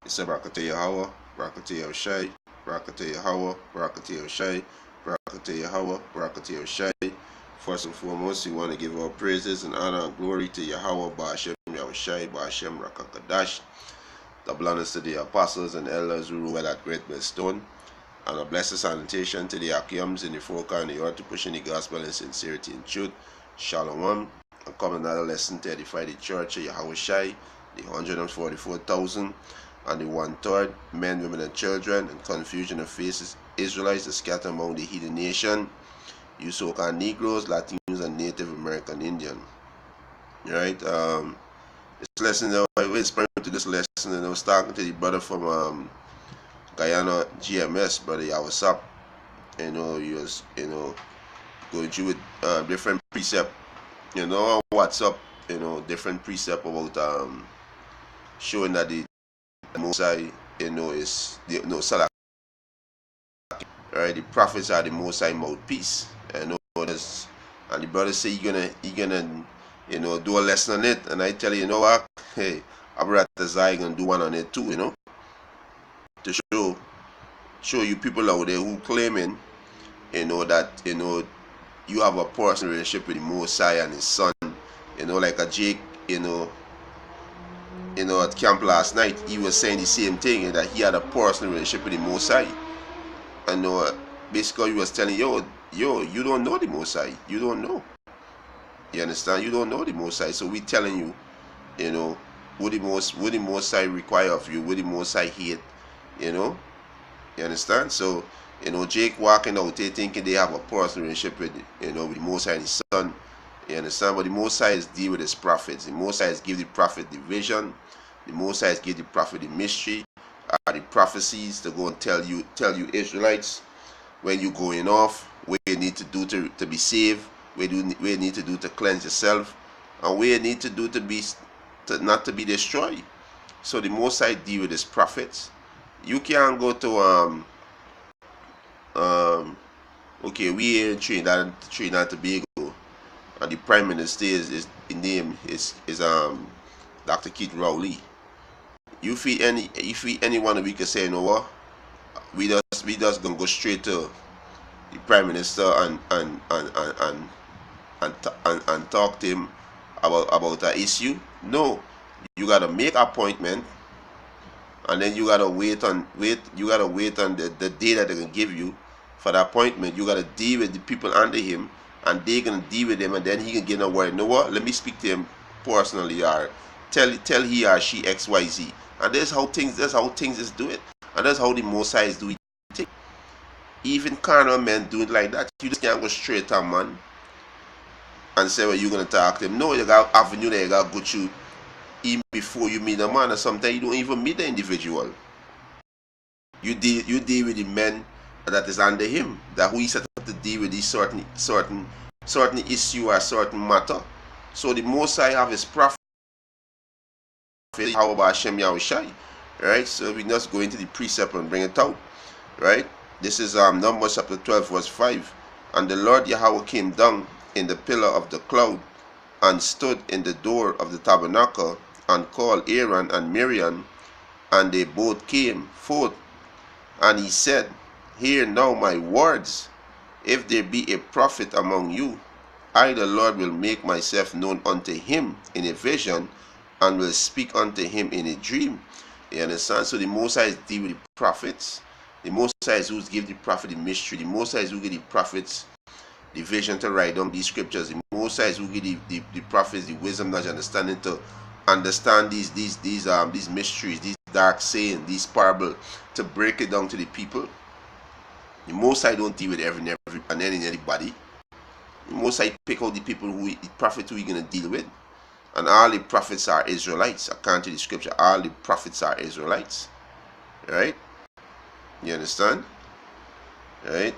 It's a Barakatah Yahweh, Barakatah Yahushai, Barakatah Yahweh, Barakatah Yahushai, Barakatah Yahweh, Barakatah Yahushai. First and foremost, we want to give our praises and honor and glory to Yahweh, Ba'ashem Yahushai, Ba'ashem Rakakadash. Double honors to the apostles and elders who rule at Great Millstone. And a blessed salutation to the Akiams in the Foka and the earth to pushing the gospel in sincerity and truth. Shalom. And come another lesson to edify the church of Yahushai, the 144,000 and the 1/3 men, women, and children, and confusion of faces, Israelites that scatter among the heathen nation, you so-called Negroes, Latinos, and Native American Indian. Right? This lesson, I was praying to this lesson, and I was talking to the brother from Guyana GMS, brother Yawasap. He was, going through with different precept, on WhatsApp, different precept about showing that the Mosai, is Salah. Right, the prophets are the Mosai mouthpiece. And the brother say he gonna do a lesson on it, and I tell you, what, hey, Abratazai gonna do one on it too, to show you people out there who claiming, that you have a personal relationship with the Mosai and his son, like a Jake, at camp last night, he was saying the same thing, that he had a personal relationship with the Mosai. And basically he was telling, yo, you don't know the Mosai. You don't know. You understand? You don't know the Mosai. So we telling you, what the Mosai require of you, what the Mosai hate, You understand? So, Jake walking out there thinking they have a personal relationship with, with the Mosai and his son. You understand? But the Mosai is deal with his prophets. The Mosai is give the prophet the vision. The Mosai is give the prophet the mystery, the prophecies to go and tell you Israelites when you going off, what you need to do to be saved, what you need to do to cleanse yourself, and what you need to do to not to be destroyed. So the Mosai deal with his prophets. You can't go to okay, we here in Trinidad and Tobago, and the Prime Minister is name is Dr. Keith Rowley. You feel anyone we could say, what? We just gonna go straight to the Prime Minister and talk to him about an issue. No, you gotta make appointment, and then you gotta wait on the day that they're gonna give you for the appointment. You gotta deal with the people under him, and they're gonna deal with him, and then he can get a word. What? Let me speak to him personally, or tell he or she XYZ. And that's how things is do it. And that's how the Mosai do it. Even carnal men do it like that. You just can't go straight on man and say, well, you're gonna talk to him. No, you got avenue that you gotta go through even before you meet a man, or sometimes you don't even meet the individual. You deal with the men that is under him, that who he set up to deal with these certain issue or certain matter. So the Mosai have his prophet. How about Hashem Yahushai? Right? So we just go into the precept and bring it out. Right? This is Numbers chapter 12, verse 5. And the Lord Yahweh came down in the pillar of the cloud and stood in the door of the tabernacle and called Aaron and Miriam, and they both came forth. And he said, hear now my words. If there be a prophet among you, I the Lord will make myself known unto him in a vision, and will speak unto him in a dream. You understand? So the Mosai is deal with the prophets. The Mosai is who give the prophet the mystery. The Mosai is who give the prophets the vision to write down these scriptures. The Mosai is who give the prophets the wisdom, knowledge, understanding to understand these mysteries, these dark sayings, these parables, to break it down to the people. The Mosai don't deal with anybody. The Mosai pick out the people the prophet who you're gonna deal with. And all the prophets are Israelites. According to the scripture, all the prophets are Israelites. Right? You understand? Right?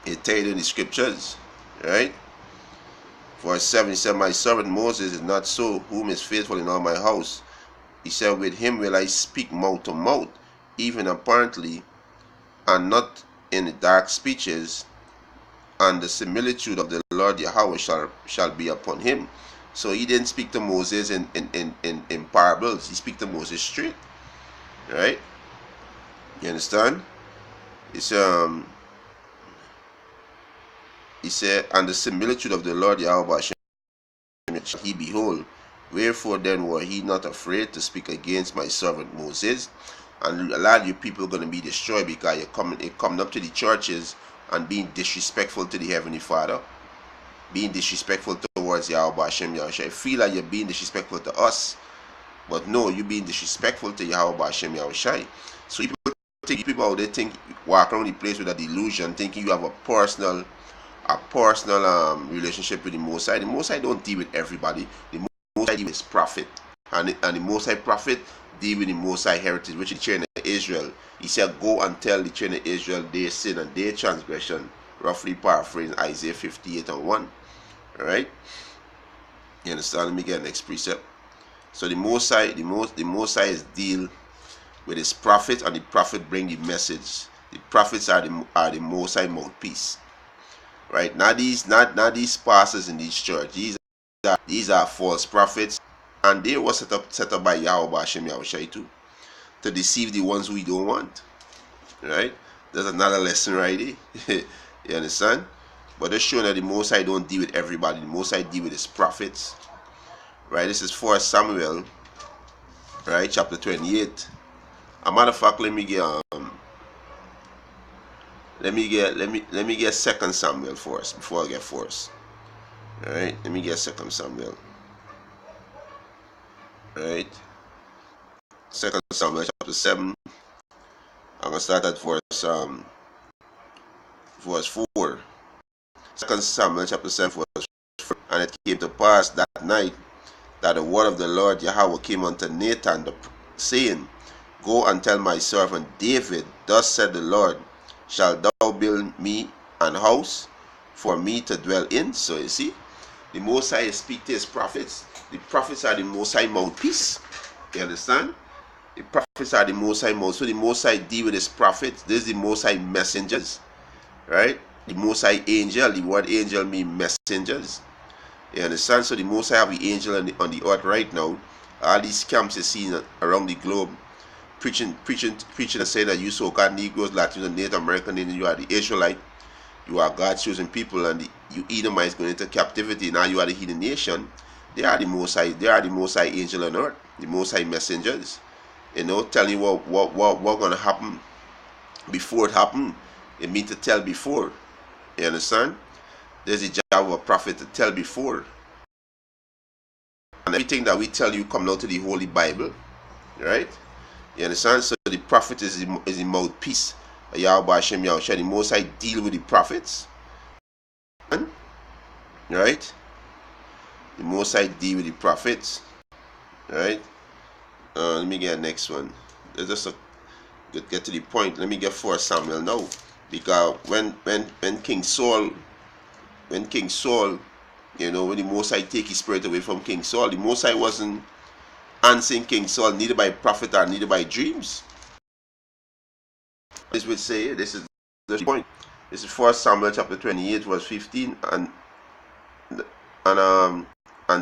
It tells you in the scriptures. Right? Verse 7, he said, my servant Moses is not so, whom is faithful in all my house. He said, with him will I speak mouth to mouth, even apparently, and not in the dark speeches, and the similitude of the Lord Yahweh shall be upon him. So he didn't speak to Moses in parables. He speak to Moses straight. Right? You understand? It's he said, and the similitude of the Lord Yahweh shall he behold. Wherefore then were he not afraid to speak against my servant Moses? And a lot of you people are going to be destroyed because you're coming up to the churches and being disrespectful to the Heavenly Father, being disrespectful towards Yahweh Hashem Yahushua. I feel like you're being disrespectful to us, but no, you're being disrespectful to Yahweh Hashem Yahushua. So people out there think, walk around the place with a delusion, thinking you have a personal relationship with the Most High. The Most High don't deal with everybody. The Most High deal with his prophet, and the Most High prophet deal with the Most High heritage, which is the children of Israel. He said, "Go and tell the children of Israel their sin and their transgression." Roughly paraphrasing Isaiah 58:1. All right, you understand? Let me get the next precept. So the Most High is deal with his prophet, and the prophet bring the message. The prophets are the Most High mouthpiece. Right, not these pastors in this church. These are false prophets, and they were set up by Yahweh Hashem Yahushai too, to deceive the ones we don't want. Right, there's another lesson right there. You understand? But they're showing that the Most High don't deal with everybody. The Most High deal with his prophets. Right, this is 1 Samuel, right, chapter 28. A matter of fact, let me get 2 Samuel first before I get 1. Alright, let me get 2 Samuel. Alright. 2 Samuel chapter 7. I'm gonna start at verse 4. 2 Samuel chapter 7 verse 4. And it came to pass that night that the word of the Lord Yahweh came unto Nathan, saying, Go and tell my servant David, thus said the Lord, shalt thou build me an house for me to dwell in? So you see, the Most High speak to his prophets. The prophets are the Most High mouthpiece. You understand? The prophets are the Most High mouthpiece. So the Most High deal with his prophets. This is the Most High messengers. Right? The Most High angel. The word angel means messengers. You understand? So the Most High have the angel on the earth right now. All these camps you see around the globe, preaching and saying that you so-called Negroes, Latinos, and Native American Indians, you are the Israelite, you are God's chosen people, and you Edomites going into captivity. Now you are the heathen nation. They are the Most High. They are the Most High angel on earth, the Most High messengers. You know, telling you what gonna happen before it happen. It means to tell before. You understand? There's a job of a prophet to tell before. And everything that we tell you come out to the Holy Bible. Right? You understand? So the prophet is the mouthpiece. Yahweh Hashem Yahushua. The Most High deal with the prophets. Right? The Most High deal with the prophets. Right? Let me get the next one. Let's just get to the point. Let me get 1 Samuel now. Because when King Saul, you know, when the Most High take his spirit away from King Saul, the Most High wasn't answering King Saul neither by prophet or neither by dreams. This would say, this is the point. This is 1 Samuel chapter 28 verse 15, and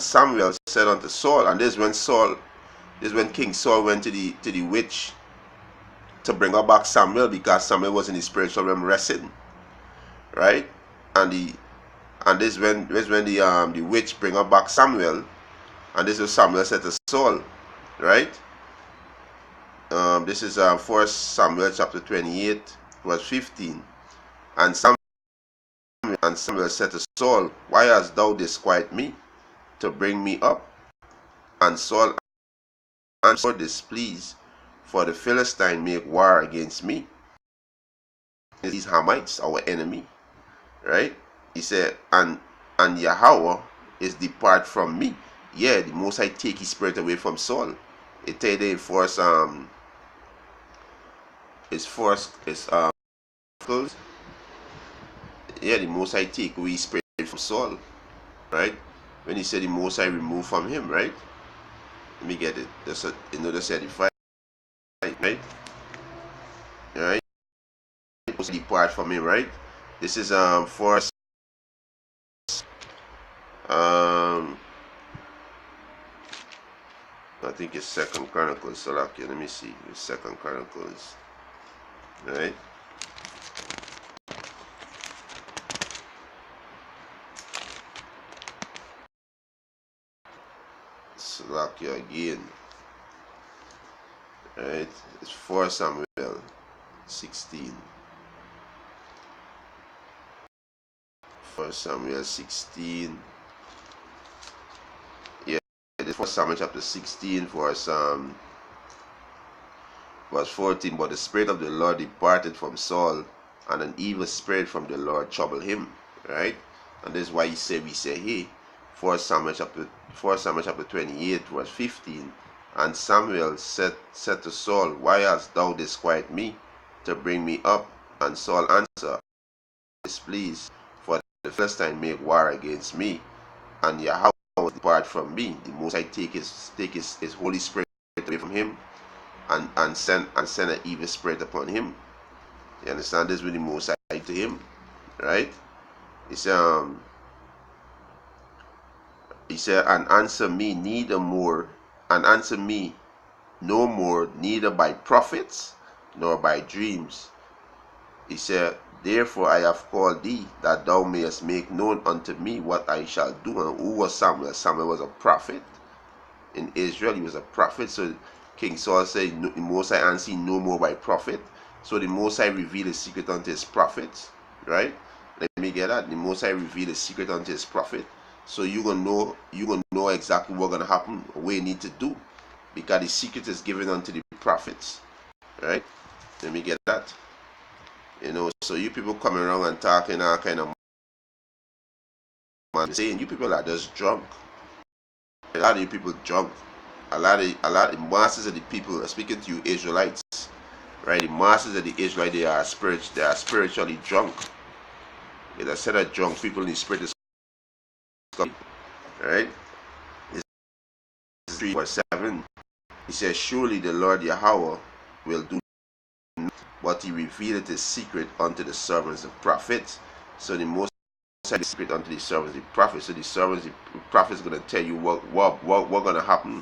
Samuel said unto Saul, and this is when King Saul went to the witch to bring her back Samuel, because Samuel was in the spiritual realm resting, right? And this when the witch bring her back Samuel, and this is what Samuel said to Saul, right? This is 1 Samuel chapter 28 verse 15, and Samuel said to Saul, Why hast thou disquieted me to bring me up? And Saul answered, Displeased, for the Philistine make war against me. These Hamites, our enemy, right? He said, and Yahweh is depart from me. Yeah, the Most High take his spirit away from Saul. It tell you yeah, the Most High take away his spirit from Saul, right? When he said the Most High removed from him, right? Let me get it. That's Edification, right? Alright? Depart from him, right? This is first think it's Second Chronicles. So like, let me see. It's Second Chronicles. Right? Slovakia again. Right? It's 4 Samuel 16. 4 Samuel 16. Yeah, it's 4 Samuel chapter 16 verse 14. But the Spirit of the Lord departed from Saul, and an evil spirit from the Lord troubled him. Right? And this is why we say, hey, 4 Samuel chapter 28 verse 15. And Samuel said to Saul, Why hast thou disquieted me to bring me up? And Saul answered, Displeased, for the Philistine make war against me, and Yahweh depart from me. The Most High take his Holy Spirit away from him, and send an evil spirit upon him. You understand? This with the Most High to him, right? He said, and answer me no more, neither by prophets nor by dreams. He said, Therefore I have called thee, that thou mayest make known unto me what I shall do. And who was Samuel? Samuel was a prophet. In Israel, he was a prophet. So King Saul said, the Most High answered no more by prophet. So the Most High revealed his secret unto his prophets. Right? Let me get that. The Most High revealed his secret unto his prophet. So you're gonna know exactly what's gonna happen, what you need to do. Because the secret is given unto the prophets. Right? Let me get that. So you people coming around and talking all kind of man saying you people are just drunk. A lot of you people drunk. A lot of masses of the people are speaking to you Israelites. Right? The masses of the Israelites, they are spiritually drunk. If I said that drunk people in the spirit is coming. Right? It's 3 verse 7. He says, Surely the Lord Yahweh will do, but he revealed his secret unto the servants of prophets. So the Most High secret unto the servants of the prophets. So the prophets gonna tell you what gonna happen.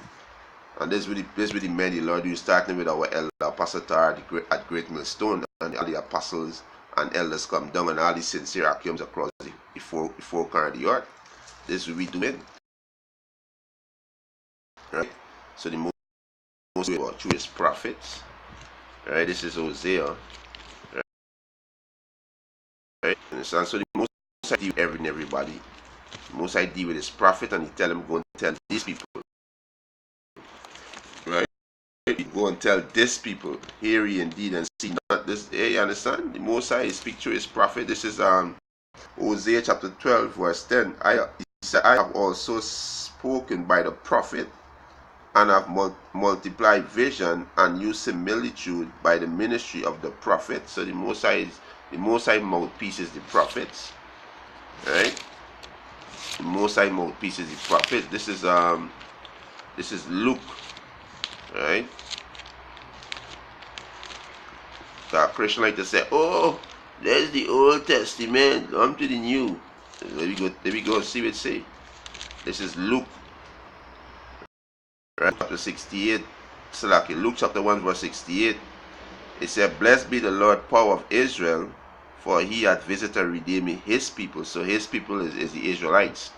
And this with the men the Lord do, starting with our elder Apostle Tar at Great Millstone, and all the apostles and elders come down, and all the sincere comes across the four corners of the earth. This will be doing. Right? So the most through his prophets. Right? This is Hosea. Right? So the Most High deal with everybody. The Most High deal with his prophet, and he tell him, go and tell these people. Right? He go and tell these people, hear ye indeed and see not this. Hey, you understand? The Most High speak through his prophet. This is Hosea chapter 12 verse 10. He said, I have also spoken by the prophet, and have multiplied vision and used similitude by the ministry of the prophet. So the Most High mouthpiece is the prophets, right? The Most High mouthpiece is the prophet. This is Luke, right? The Christian like to say, oh, there's the Old Testament, come to the New. Let me go see what it say. This is Luke. Right, chapter 68, Luke chapter 1 verse 68. It said, Blessed be the Lord power of Israel, for he had visited and redeemed his people. So his people is the Israelites,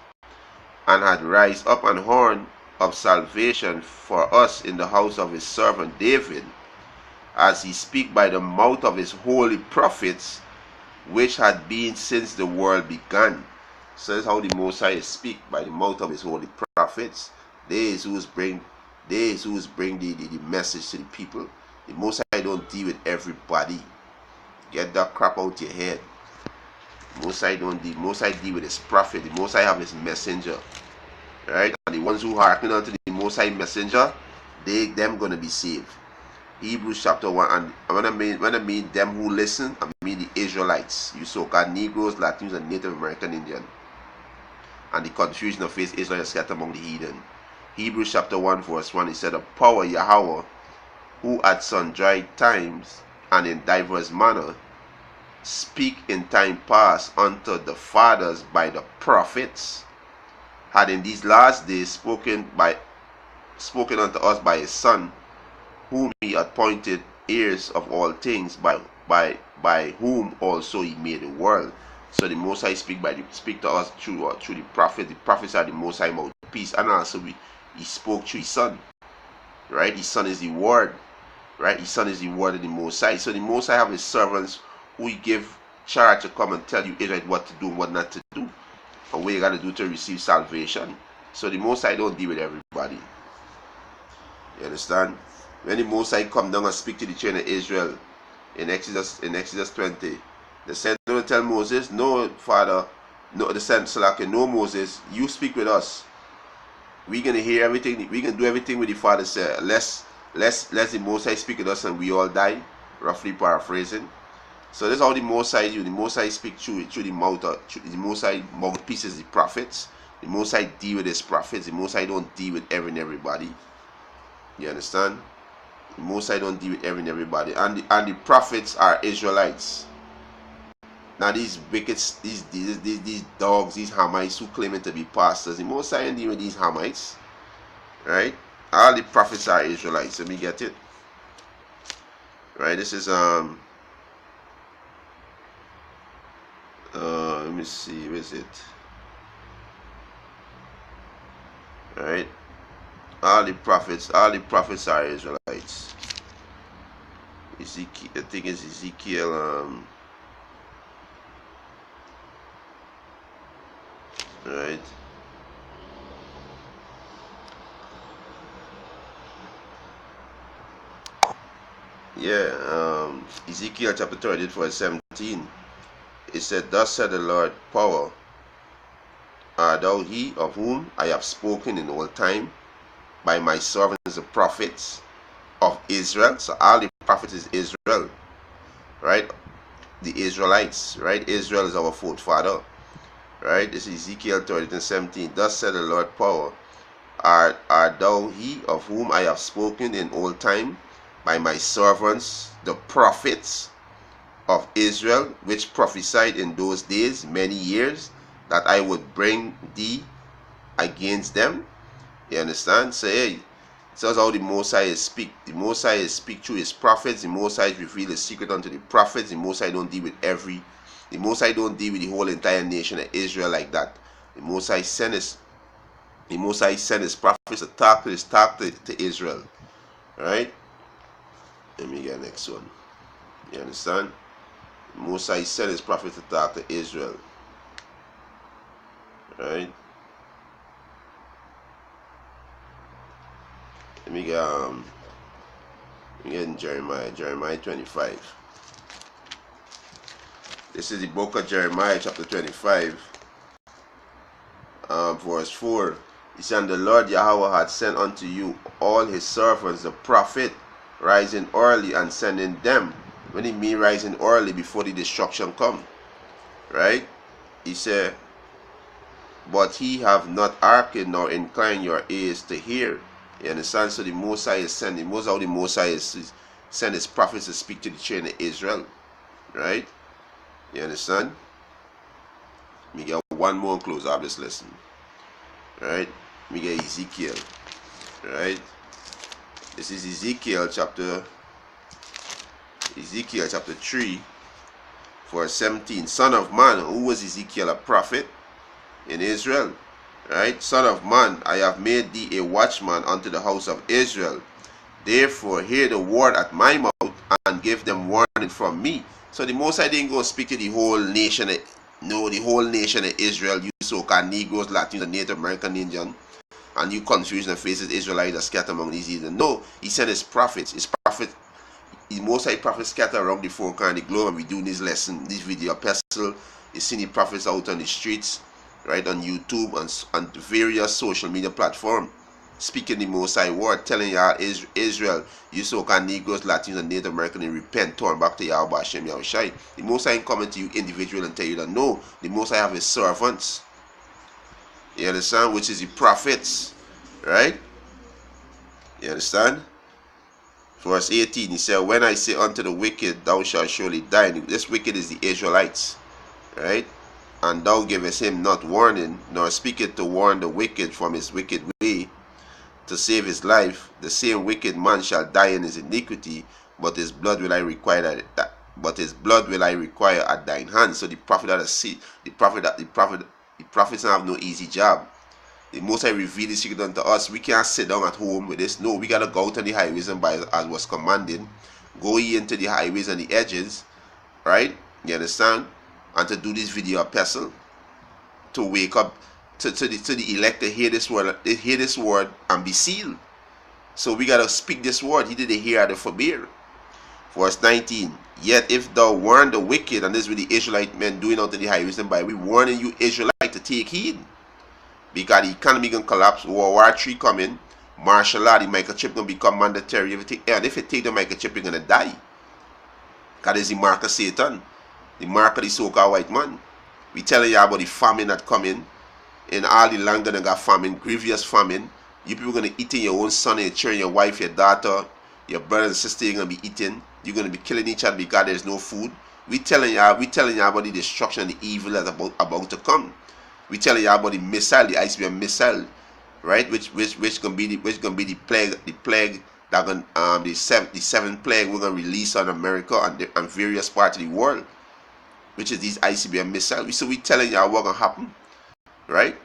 and had raised up an horn of salvation for us in the house of his servant David, as he speak by the mouth of his holy prophets, which had been since the world began. So that's how the Most High speak, by the mouth of his holy prophets. They who bring the message to the people. The Most High don't deal with everybody. Get that crap out your head. Most High don't deal. Most High deal with his prophet. The Most High have his messenger, right? And the ones who hearken unto the Most High messenger, them gonna be saved. Hebrews chapter 1. And when I mean them who listen, I mean the Israelites. You so-called Negroes, Latinos, and Native American Indian. And the confusion of faith Israel is scattered among the heathen. Hebrews chapter 1 verse 1, he said, The power Yahweh, who at sundry times and in diverse manner speak in time past unto the fathers by the prophets, had in these last days spoken by spoken unto us by his Son, whom he appointed heirs of all things, by whom also he made the world. So the Most High speak to us through the prophets. The prophets are the Most High mouthpiece, and also he spoke through his Son. Right? His Son is the Word. Right? His Son is the Word of the Most High. So the Most High have his servants who he give charge to come and tell you Israel what to do and what not to do, and what you got to do to receive salvation. So the Most High don't deal with everybody. You understand? When the Most High come down and speak to the children of Israel in Exodus 20, the sent to tell Moses, no, Father, no, the sent Salaki, no, Moses, you speak with us. We're gonna hear everything. We can do everything with the Father said. Let's the Most High speak with us and we all die. Roughly paraphrasing. So that's how the Most High do. The Most High speak through the mouth. The Most High mouthpieces the prophets. The Most High deal with his prophets. The Most High don't deal with everybody. You understand? The Most High don't deal with everybody. And the prophets are Israelites. Now these wicked, these dogs, these Hamites who claiming to be pastors, the Most High ain't deal with these Hamites. Right? All the prophets are Israelites. Let me get it. Right? This is let me see, where is it? Right? All the prophets are Israelites. Ezekiel, I think it's Ezekiel, right? Yeah, Ezekiel chapter 30 verse 17. It said, thus said the Lord, power art thou he of whom I have spoken in old time by my servants the prophets of Israel. So all the prophets is Israel, right? The Israelites, right? Israel is our forefather, right? This is Ezekiel 30 and 17. Thus said the Lord, power art thou he of whom I have spoken in old time by my servants the prophets of Israel, which prophesied in those days many years that I would bring thee against them. You understand? So hey, so that's how the Most High speak. The Most High speak through his prophets. The Most High reveal his secret unto the prophets. The Most High don't deal with the Most High don't deal with the whole entire nation of Israel like that. The Most High sent his prophets to talk to Israel. Alright? Let me get the next one. You understand? The Most High sent his prophets to talk to Israel. Right? Let me get in Jeremiah 25. This is the book of Jeremiah chapter 25, verse 4. He said, and the Lord Yahweh had sent unto you all his servants the prophet, rising early and sending them. When he mean rising early, before the destruction come, right? He said, but he have not hearkened nor inclined your ears to hear. You understand? So the Most High is sending. Most how the Most High is send his prophets to speak to the children of Israel, right? You understand? Let me get one more and close up this lesson, right? Let me get Ezekiel, right? This is Ezekiel chapter 3, verse 17. Son of man, who was Ezekiel, a prophet in Israel, right? Son of man, I have made thee a watchman unto the house of Israel. Therefore hear the word at my mouth and give them warning from me. So the Most High didn't go speak to the whole nation the whole nation of Israel, you so-called Negroes, Latinos, and Native American Indian, and you confusion and faces Israelites that scatter among these heathen. No, he sent his prophets. The Most High prophets scatter around the four corners of the globe, and we do this lesson, this video epistle. You see the prophets out on the streets, right, on YouTube and various social media platforms, speaking the Most High word, telling y'all Israel, you so-called Negroes, Latinos, and Native Americans, repent, turn back to Yahweh Hashem Yahushai. The Most High ain't coming to you individual and tell you that. No, the Most High have his servants. You understand? Which is the prophets, right? You understand? Verse 18, he said, when I say unto the wicked, thou shalt surely die. This wicked is the Israelites, right? And thou givest him not warning, nor speaketh to warn the wicked from his wicked way, to save his life, the same wicked man shall die in his iniquity, but his blood will I require at thine hand. So the prophet that see the prophets don't have no easy job. The Most High reveal the secret unto us. We can't sit down at home with this. No, we gotta go out on the highways and by as was commanded. Go ye into the highways and the edges, right? You understand? And to do this video epistle, to wake up to the elect to hear this word and be sealed. So we gotta speak this word. He did it hear the forbear. Verse 19. Yet if thou warn the wicked, and this is what the Israelite men doing out in the highways and by, we warning you Israelite to take heed. Because the economy gonna collapse, World War III coming, martial law, the microchip gonna become mandatory. If it take the microchip, you're gonna die. Because it's the mark of Satan, the mark of the so-called white man. We telling you about the famine that coming. In all the land gonna got famine, grievous famine. You people gonna eating your own son, your children, your wife, your daughter, your brother and sister. You're gonna be eating. You're gonna be killing each other because there's no food. We telling you about the destruction and the evil that's about to come. We telling you about the missile, the ICBM missile, right? Which gonna be the plague that gonna the seventh plague we're gonna release on America and various parts of the world, which is these ICBM missiles. So we telling you what gonna happen, right?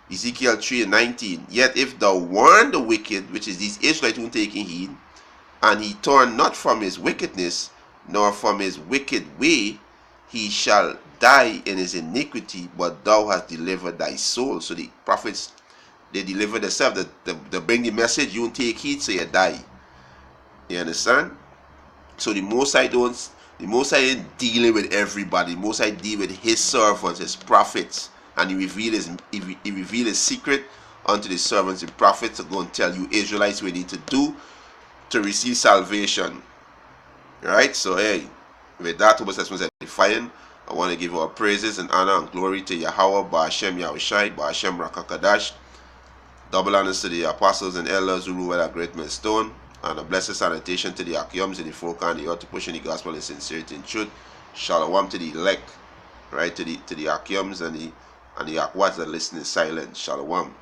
Ezekiel 3:19. Yet if thou warn the wicked, which is these Israelites who taking heed, and he turn not from his wickedness, nor from his wicked way, he shall die in his iniquity, but thou hast delivered thy soul. So the prophets, they deliver themselves. They bring the message, you don't take heed, so you die. You understand? So the Most High ain't dealing with everybody. The Most High deal with his servants, his prophets, and he reveal his secret unto the servants and prophets to go and tell you Israelites what you need to do to receive salvation. Alright, so hey, with that, Thomas Edifying, I want to give our praises and honor and glory to Yahweh, Ba'ashem Yahushai, Ba'ashem Rakakadash. Double honors to the apostles and elders who rule at a great millstone, and a blessed salutation to the Akyums and the folk and the earth to pushing the gospel in sincerity and truth. Shalom to the elect, right, to the Akyums and the Akwats that listen in silence. Shalom.